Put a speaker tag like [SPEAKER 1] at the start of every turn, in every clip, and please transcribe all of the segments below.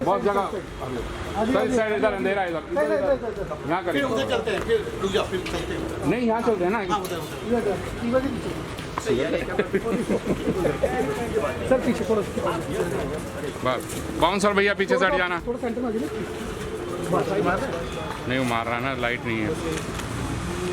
[SPEAKER 1] बहुत जगह sir side इधर अंधेरा है, इधर यहाँ
[SPEAKER 2] फिर
[SPEAKER 1] करें।
[SPEAKER 2] उधर चलते हैं, फिर रुक जाओ, फिर चलते हैं।
[SPEAKER 1] नहीं यहाँ चलते हैं ना।
[SPEAKER 2] हाँ, उधर
[SPEAKER 3] सर पीछे थोड़ा
[SPEAKER 1] बस बाउंसर भैया पीछे से हट जाना।
[SPEAKER 3] थोड़ा सेंटर में आ जाइए।
[SPEAKER 1] नहीं वो मार रहा है ना, लाइट नहीं है।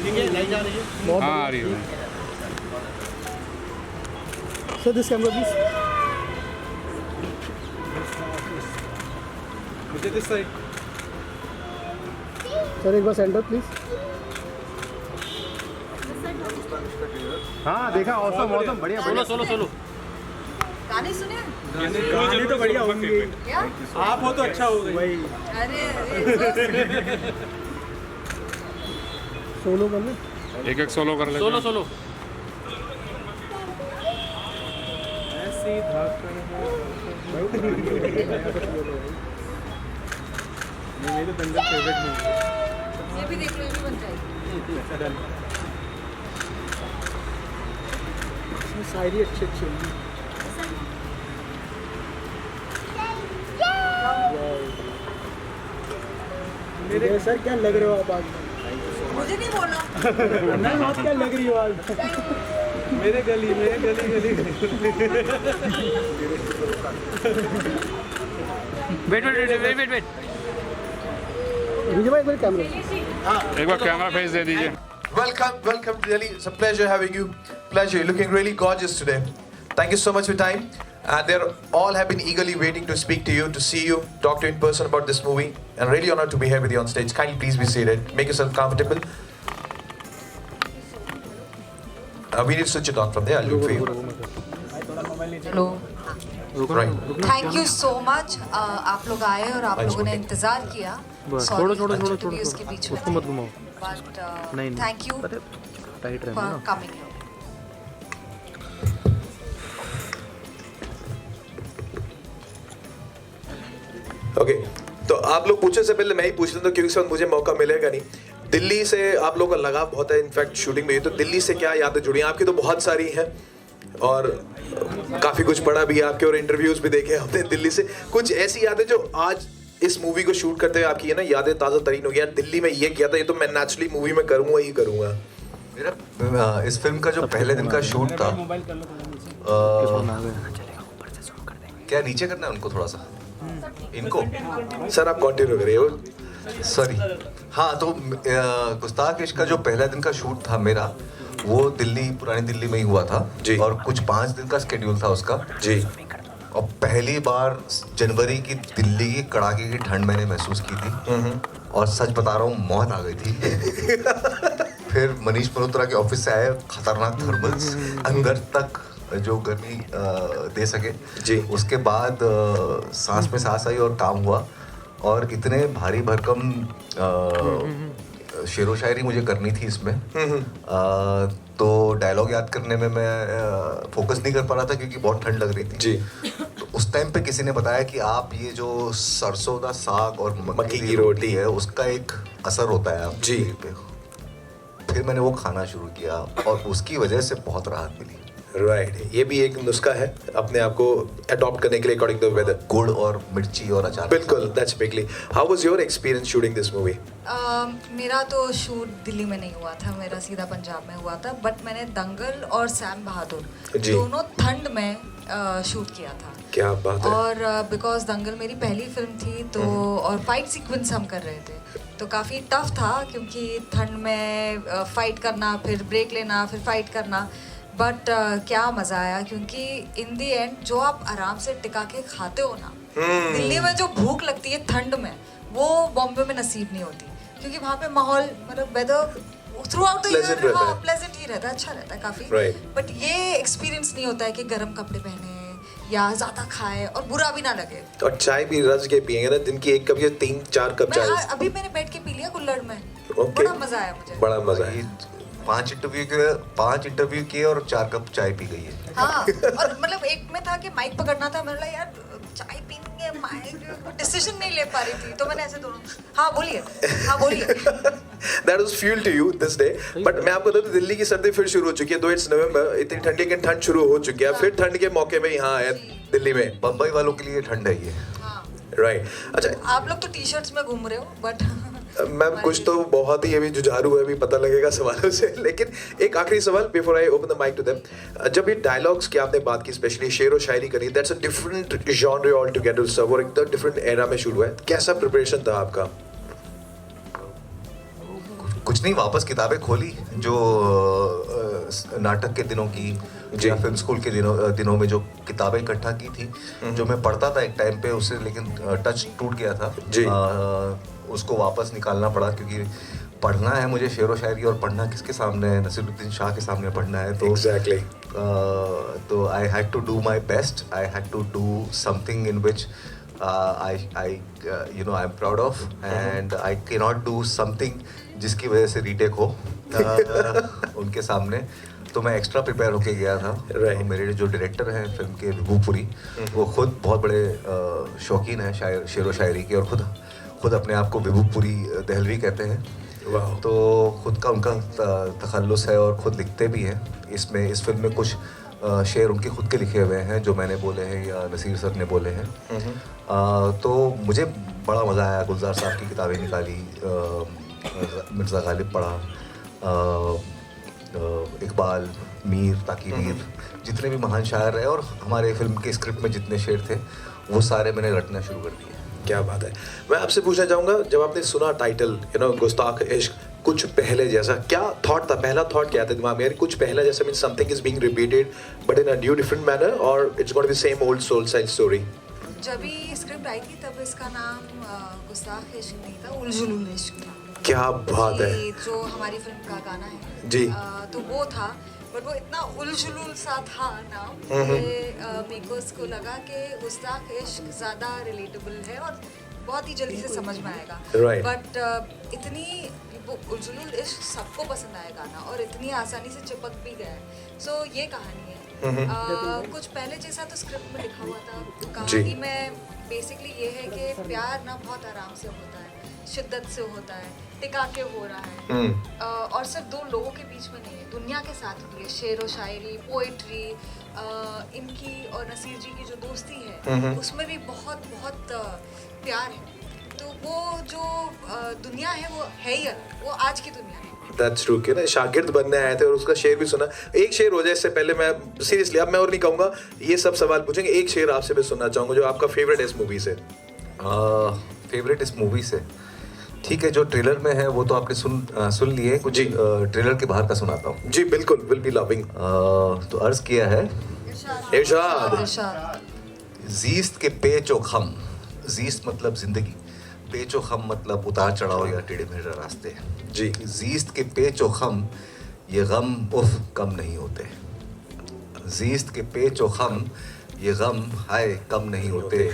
[SPEAKER 2] ठीक है, लाइट जा रही है।
[SPEAKER 1] हाँ आ रही है।
[SPEAKER 3] Sir this camera please.
[SPEAKER 2] मुझे दिस साइड।
[SPEAKER 3] सर एक बार सेंटर प्लीज।
[SPEAKER 4] हाँ देखा, औसम औसम बढ़िया बढ़िया।
[SPEAKER 2] सोलो
[SPEAKER 5] गाने सुने?
[SPEAKER 4] गाने तो बढ़िया होंगे।
[SPEAKER 5] क्या?
[SPEAKER 2] आप हो तो अच्छा होगा।
[SPEAKER 4] वही
[SPEAKER 5] अरे
[SPEAKER 3] सोलो करना।
[SPEAKER 1] एक एक सोलो कर ले।
[SPEAKER 2] सोलो
[SPEAKER 4] मेरे दंगल फेवरेट नहीं।
[SPEAKER 5] ये भी देख लो, ये भी बन जाएगी।
[SPEAKER 3] शायरी अच्छी अच्छी होगी। मेरे सर क्या लग रहे हो आप आज?
[SPEAKER 5] मुझे नहीं बोलना।
[SPEAKER 3] नहीं आप क्या लग रही हो आज?
[SPEAKER 4] मेरे गली
[SPEAKER 6] वेट
[SPEAKER 3] विजय भाई एक बार कैमरा।
[SPEAKER 1] एक बार कैमरा फेस दे दीजिए।
[SPEAKER 7] Welcome to Delhi. It's a pleasure having you. Pleasure. You're looking really gorgeous today. Thank you so much for your time. And they're all have been eagerly waiting to speak to you, to see you, talk to you in person about this movie. And really honored to be here with you on stage. Kindly please be seated. Make yourself comfortable. We need to switch it on from there. I'll look for you.
[SPEAKER 5] Hello,
[SPEAKER 7] Right.
[SPEAKER 5] Thank you so much. आप लोग आए और आप लोगों ने इंतजार किया। छोड़ो उसके बीच में
[SPEAKER 4] उसको मत घुमाओ।
[SPEAKER 5] बट
[SPEAKER 4] नहीं
[SPEAKER 5] थैंक यू
[SPEAKER 4] पता है, टाइट रहना
[SPEAKER 5] फॉर
[SPEAKER 4] ना।
[SPEAKER 5] कमिंग।
[SPEAKER 7] ओके तो आप लोग पूछने से पहले मैं ही पूछ लेता हूँ क्योंकि इस वक्त मुझे मौका मिलेगा नहीं। दिल्ली से आप लोगों का लगाव बहुत है, इनफैक्ट शूटिंग में ही। तो दिल्ली से क्या यादें जुड़ी हैं आपकी? तो बहुत सारी हैं और काफ़ी कुछ पढ़ा भी है आपके और इंटरव्यूज भी देखे हमने दिल्ली से। कुछ ऐसी यादें जो आज इस मूवी को शूट करते हुए आपकी है ना यादें ताज़ा तरीन हो गया, दिल्ली में ये किया था, ये तो मैं नेचुरली मूवी में करूँगा ही करूँगा।
[SPEAKER 8] मेरा इस फिल्म का जो पहले दिन का शूट था, क्या नीचे करना है उनको थोड़ा सा, इनको
[SPEAKER 7] सर आप कंटिन्यू करिए।
[SPEAKER 8] सॉरी। हाँ तो गुस्ताख इश्क का जो पहला दिन का शूट था मेरा, वो दिल्ली, पुरानी दिल्ली में ही हुआ था
[SPEAKER 7] जी।
[SPEAKER 8] और कुछ 5 दिन का स्केड्यूल था उसका
[SPEAKER 7] जी।
[SPEAKER 8] और पहली बार जनवरी की दिल्ली की कड़ाके की ठंड मैंने महसूस की थी और सच बता रहा हूँ मौत आ गई थी। फिर मनीष मल्होत्रा के ऑफिस से आए खतरनाक थर्मल्स अंदर तक जो गर्मी दे सके
[SPEAKER 7] जी।
[SPEAKER 8] उसके बाद सांस में सांस आई और काम हुआ और इतने भारी भरकम शेरो शायरी मुझे करनी थी इसमें। तो डायलॉग याद करने में मैं फोकस नहीं कर पा रहा था क्योंकि बहुत ठंड लग रही थी
[SPEAKER 7] जी।
[SPEAKER 8] तो उस टाइम पे किसी ने बताया कि आप ये जो सरसों का साग और
[SPEAKER 7] मक्की की रोटी
[SPEAKER 8] है उसका एक असर होता है आप
[SPEAKER 7] जी।
[SPEAKER 8] पे। फिर मैंने वो खाना शुरू किया और उसकी वजह से बहुत राहत मिली।
[SPEAKER 7] राइट ये भी एक नुस्खा है अपने आप को अडॉप्ट करने के लिए अकॉर्डिंग टू वेदर।
[SPEAKER 8] गुड़ और मिर्ची और अचार।
[SPEAKER 7] बिल्कुल that's bigly. How was your experience shooting this movie?
[SPEAKER 5] मेरा तो शूट दिल्ली में नहीं हुआ था, मेरा सीधा पंजाब में हुआ था। बट मैंने दंगल और सैम बहादुर
[SPEAKER 7] जी।
[SPEAKER 5] दोनों ठंड में शूट किया था।
[SPEAKER 7] क्या बात है।
[SPEAKER 5] और बिकॉज दंगल मेरी पहली फिल्म थी तो और फाइट सीक्वेंस हम कर रहे थे तो काफ़ी टफ था क्योंकि ठंड में फाइट करना, फिर ब्रेक लेना, फिर फाइट करना। बट क्या मज़ा आया क्योंकि इन दी एंड जो आप आराम से टिका के खाते हो ना, दिल्ली में जो भूख लगती है ठंड में, वो बॉम्बे में नसीब नहीं होती क्योंकि वहाँ पे माहौल मतलब whether through out the
[SPEAKER 7] Pleasant
[SPEAKER 5] year
[SPEAKER 7] रहता है।
[SPEAKER 5] प्लेजेंट ही रहता है, अच्छा रहता है काफ़ी।
[SPEAKER 7] Right.
[SPEAKER 5] बट ये एक्सपीरियंस नहीं होता है कि गर्म कपड़े पहने या ज़्यादा खाए और बुरा भी ना लगे।
[SPEAKER 7] और चाय भी रज के पियेंगे ना, दिन की 1 कप या 3-4 कप चाय।
[SPEAKER 5] अभी मैंने बैठ के पी लिया कुल्हड़ में।
[SPEAKER 7] Okay.
[SPEAKER 5] बड़ा मज़ा आया मुझे।
[SPEAKER 7] बड़ा मजा है।
[SPEAKER 8] 5 इंटरव्यू किए और 4 कप चाय पी गई है।
[SPEAKER 5] हाँ और मतलब एक में था कि माइक पकड़ना था, मैंने बोला यार चाय पीएंगे, माइक डिसीजन नहीं ले पा रही थी तो मैंने ऐसे दोनों हाँ बोलिए
[SPEAKER 7] That was fuel to you this day. But मैं आपको बता दूं दिल्ली की सर्दी फिर शुरू हो चुकी है। 2 इट्स नवंबर, इतनी ठंडी की ठंड शुरू हो चुकी है। फिर ठंड के मौके में यहाँ आए दिल्ली में।
[SPEAKER 8] बम्बई वालों के लिए ठंड है ये।
[SPEAKER 7] राइट अच्छा
[SPEAKER 5] आप लोग तो टी शर्ट्स में घूम रहे हो बट
[SPEAKER 7] मैम कुछ तो बहुत ही अभी जुझारू है, अभी पता लगेगा सवालों से। लेकिन एक आखिरी सवाल before I open the mic to them. जब ये डायलॉग्स की आपने बात की, स्पेशली शेर व शायरी करी, that's a different genre all together सब, और एकदम डिफरेंट एरा में शुरू हुआ है। कैसा प्रिपरेशन था आपका?
[SPEAKER 8] कुछ नहीं, वापस किताबें खोली जो नाटक के दिनों की या फिल्म स्कूल के दिनों में जो किताबें इकट्ठा की थी, जो मैं पढ़ता था एक टाइम पे उससे, लेकिन टच टूट गया था
[SPEAKER 7] जी।
[SPEAKER 8] उसको वापस निकालना पड़ा, क्योंकि पढ़ना है मुझे शेर व शायरी, और पढ़ना किसके सामने है? नसीरुद्दीन शाह के सामने पढ़ना है। तो
[SPEAKER 7] एग्जैक्टली
[SPEAKER 8] तो I had to do my best, I had to do something in which I you know I'm proud of, and I cannot do something जिसकी वजह से रीटेक हो उनके सामने। तो मैं एक्स्ट्रा प्रिपेयर होके गया था।
[SPEAKER 7] Right.
[SPEAKER 8] मेरे जो डायरेक्टर हैं फिल्म के, विभूपुरी, वो खुद बहुत बड़े शौकीन हैं शेर व शायरी के, और खुद अपने आप को विभूपुरी दहलवी कहते हैं।
[SPEAKER 7] वाह।
[SPEAKER 8] तो खुद का उनका तखल्लुस है और खुद लिखते भी हैं। इस फिल्म में कुछ शेर उनके खुद के लिखे हुए हैं जो मैंने बोले हैं या नसीर सर ने बोले हैं। तो मुझे बड़ा मज़ा आया। गुलजार साहब की किताबें निकाली, मिर्ज़ा गालिब पढ़ा, इकबाल, मीर, ताकि मीर, जितने भी महान शायर रहे, और हमारे फिल्म के स्क्रिप्ट में जितने शेर थे वो सारे मैंने रटना शुरू कर दिए।
[SPEAKER 7] क्या बात है। मैं आपसे पूछना चाहूँगा, जब आपने सुना टाइटल गुस्ताख इश्क, कुछ पहले जैसा क्या थॉट था? पहला थॉट क्या था दिमाग में? यार कुछ पहला जैसा mean something is being repeated but in a new different manner, और it's gonna be same old soul side story?
[SPEAKER 5] जब भी स्क्रिप्ट आई थी तब इसका नाम गुस्ताख इश्क नहीं था, उलझुलुल इश्क था।
[SPEAKER 7] क्या बात है।
[SPEAKER 5] ये जो हमारी फिल्म का गाना है
[SPEAKER 7] जी।
[SPEAKER 5] तो वो था, बट वो इतना उलझुलुल सा था नाम कि मेरे को उसको लगा कि गुस्ताख इश्क ज़्यादा रिलेटेबल है और बहुत ही जल्दी से समझ में आएगा।
[SPEAKER 7] Right.
[SPEAKER 5] बट इतनी वो उलझुलुल इश्क सबको पसंद आया गाना, और इतनी आसानी से चिपक भी गया है। सो ये कहानी है। कुछ पहले जैसा तो स्क्रिप्ट में लिखा हुआ था। कहानी में बेसिकली ये है कि प्यार ना बहुत आराम से होता है, शिद्दत से होता है, टिका के हो रहा है, और सिर्फ दो लोगों के बीच में नहीं है, दुनिया के साथ होती है। शेर व शायरी, पोइट्री, इनकी और नसीर जी की जो दोस्ती है उसमें भी बहुत बहुत प्यार है। तो वो जो दुनिया है वो है ही अलग, वो आज की दुनिया है।
[SPEAKER 7] That's true कि ना शागिर्द बनने आए थे और उसका शेर भी सुना। एक शेर हो जाए इससे पहले, मैं सीरियसली अब मैं और नहीं कहूँगा, ये सब सवाल पूछेंगे। एक शेर आपसे भी सुनना चाहूँगा जो आपका फेवरेट है इस मूवी से।
[SPEAKER 8] फेवरेट इस मूवी से ठीक है, जो ट्रेलर में है वो तो आपने सुन लिए। कुछ ट्रेलर के बाहर का सुनाता हूँ।
[SPEAKER 7] जी बिल्कुल, विल बी लविंग।
[SPEAKER 8] तो अर्ज किया है,
[SPEAKER 7] इरशाद।
[SPEAKER 8] जीस्त के पेच व खम, जीस्त मतलब जिंदगी, पेच व खम मतलब उतार चढ़ाव या टेढ़े मेढ़े रास्ते।
[SPEAKER 7] जी।
[SPEAKER 8] जीस्त के पेच व खम, ये गम उफ कम नहीं होते। जीस्त के पेच व खम, ये गम हाय कम नहीं होते।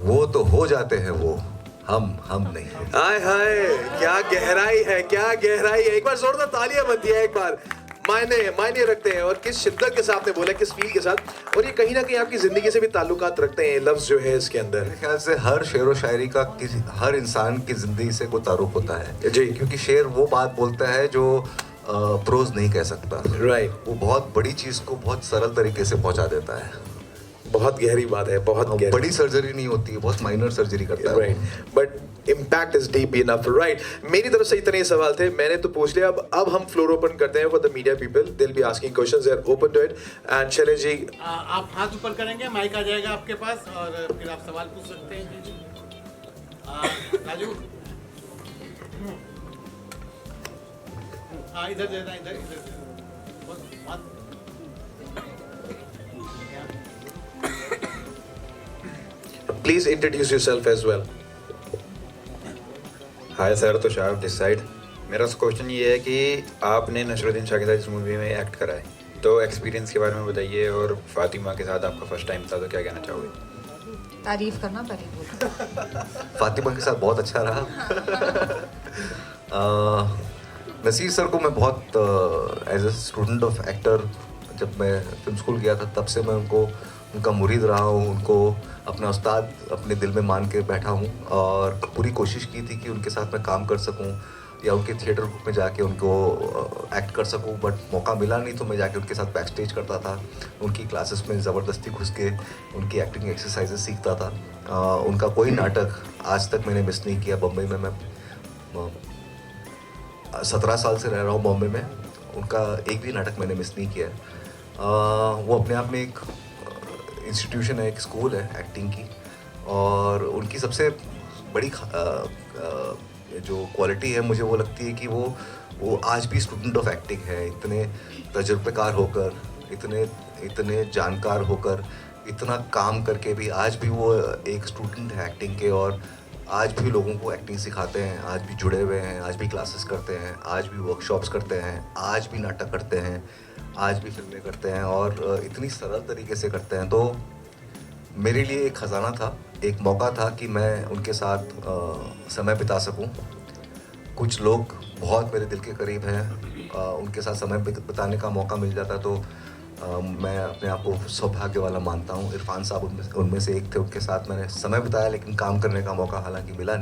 [SPEAKER 8] वो तो हो जाते हैं वो, हम नहीं।
[SPEAKER 7] हाय हाय, क्या गहराई है, क्या गहराई है। एक बार जोरदार तालियां बनती है। एक बार मायने रखते हैं, और किस शिद्दत के साथ ने बोला, किस फील के साथ, और ये कहीं ना कहीं आपकी जिंदगी से भी ताल्लुकात रखते हैं लफ्ज जो है इसके अंदर।
[SPEAKER 8] मेरे ख्याल से हर शेर व शायरी का हर इंसान की जिंदगी से कोई तारुफ होता है
[SPEAKER 7] जी,
[SPEAKER 8] क्योंकि शेर वो बात बोलता है जो प्रोज नहीं कह सकता।
[SPEAKER 7] राइट।
[SPEAKER 8] वो बहुत बड़ी चीज को बहुत सरल तरीके से पहुंचा देता है।
[SPEAKER 7] बहुत गहरी बात है, बहुत गहरी।
[SPEAKER 8] बड़ी सर्जरी नहीं होती है, बहुत माइनर सर्जरी करता है।
[SPEAKER 7] Right, but impact is deep enough. Right, मेरी तरफ से इतने ही सवाल थे, मैंने तो पूछ लिया। अब हम फ्लोर ओपन करते हैं for the media people. They will be asking questions, they are open to it. And Shailesh ji,
[SPEAKER 2] आप हाथ ऊपर करेंगे, माइक आ जाएगा आपके पास, और फिर आप सवाल पूछ सकते हैं। जी राजू, हाँ इधर देना, इधर
[SPEAKER 7] please introduce yourself as well.
[SPEAKER 6] Hi sir, तो शाह दिस साइड। मेरा क्वेश्चन ये है कि आपने नसरुद्दीन शाह के साथ इस मूवी में एक्ट करा है, तो एक्सपीरियंस के बारे में बताइए। और फातिमा के साथ आपका फर्स्ट टाइम था, तो क्या कहना चाहोगे?
[SPEAKER 5] तारीफ करना पहले बोलो।
[SPEAKER 8] फातिमा के साथ बहुत अच्छा रहा। नसीर सर को मैं बहुत as a student of actor, जब मैं फिल्म स्कूल गया था तब से मैं उनका मुरीद रहा हूँ, उनको अपना उस्ताद अपने दिल में मान के बैठा हूँ, और पूरी कोशिश की थी कि उनके साथ मैं काम कर सकूँ। या उनके थिएटर ग्रुप में जाके उनको एक्ट कर सकूं, बट मौका मिला नहीं तो मैं जाके उनके साथ बैक स्टेज करता था, उनकी क्लासेस में ज़बरदस्ती घुस के उनकी एक्टिंग एक्सरसाइजेस सीखता था। उनका कोई नाटक आज तक मैंने मिस नहीं किया। बम्बई में मैं 17 साल से रह रहा हूँ बॉम्बे में, उनका एक भी नाटक मैंने मिस नहीं किया है। वो अपने आप में एक इंस्टीट्यूशन है, एक स्कूल है एक्टिंग की, और उनकी सबसे बड़ी जो क्वालिटी है मुझे वो लगती है कि वो आज भी स्टूडेंट ऑफ एक्टिंग है। इतने तजुर्बेकार होकर, इतने जानकार होकर, इतना काम करके भी आज भी वो एक स्टूडेंट है एक्टिंग के, और आज भी लोगों को एक्टिंग सिखाते हैं, आज भी जुड़े हुए हैं, आज भी क्लासेस करते हैं, आज भी वर्कशॉप्स करते हैं, आज भी नाटक करते हैं, आज भी फिल्में करते हैं, और इतनी सरल तरीके से करते हैं। तो मेरे लिए एक ख़जाना था, एक मौका था कि मैं उनके साथ समय बिता सकूं। कुछ लोग बहुत मेरे दिल के करीब हैं, उनके साथ समय बिताने का मौका मिल जाता तो मैं अपने आप को सौभाग्य वाला मानता हूं। इरफान साहब उनमें से एक थे, उनके साथ मैंने समय बिताया, लेकिन काम करने का मौका हालांकि मिला नहीं।